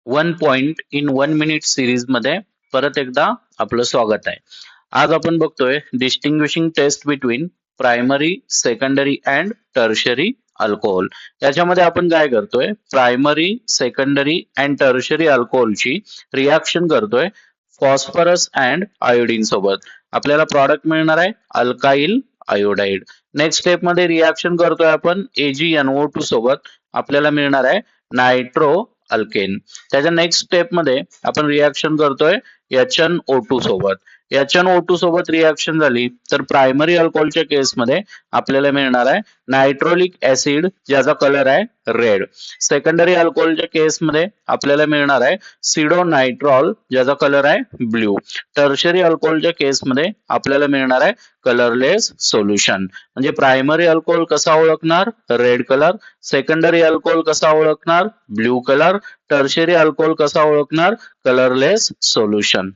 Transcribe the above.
One point in 1 minute series मध्ये परत एकदा आपलं स्वागत आहे. आज आपण बघतोय distinguishing test between primary, secondary and tertiary alcohol. याच्यामध्ये आपण काय करतोय, प्रायमरी, सेकंडरी अँड टर्शरी अल्कोहोलची रिॲक्शन करतोय फॉस्फरस अँड आयोडीन सोबत. आपल्याला प्रॉडक्ट मिळणार आहे अल्काइल आयोडाइड. नेक्स्ट स्टेप मध्ये रिॲक्शन करतोय आपण AgNO2 सोबत. आपल्याला मिळणार आहे नायट्रो अल्केन. त्याच्या नेक्स्ट स्टेप मध्ये आपण रिॲक्शन करतोय HNO2 सोबत. HNO2 सोबत रिॲक्शन झाली तर प्रायमरी अल्कोहोलच्या केसमध्ये आपल्याला मिळणार आहे नायट्रोलिक ऍसिड, ज्याचा कलर आहे रेड. सेकंडरी अल्कोहोलच्या केसमध्ये आपल्याला मिळणार आहे सिडोनायट्रॉल, ज्याचा कलर आहे ब्ल्यू. टर्शरी अल्कोहोलच्या केसमध्ये आपल्याला मिळणार आहे कलरलेस सोल्युशन. म्हणजे प्रायमरी अल्कोहोल कसा ओळखणार, रेड कलर. सेकंडरी अल्कोहोल कसा ओळखणार, ब्ल्यू कलर. टर्शरी अल्कोहोल कसा ओळखणार, कलरलेस सोल्युशन.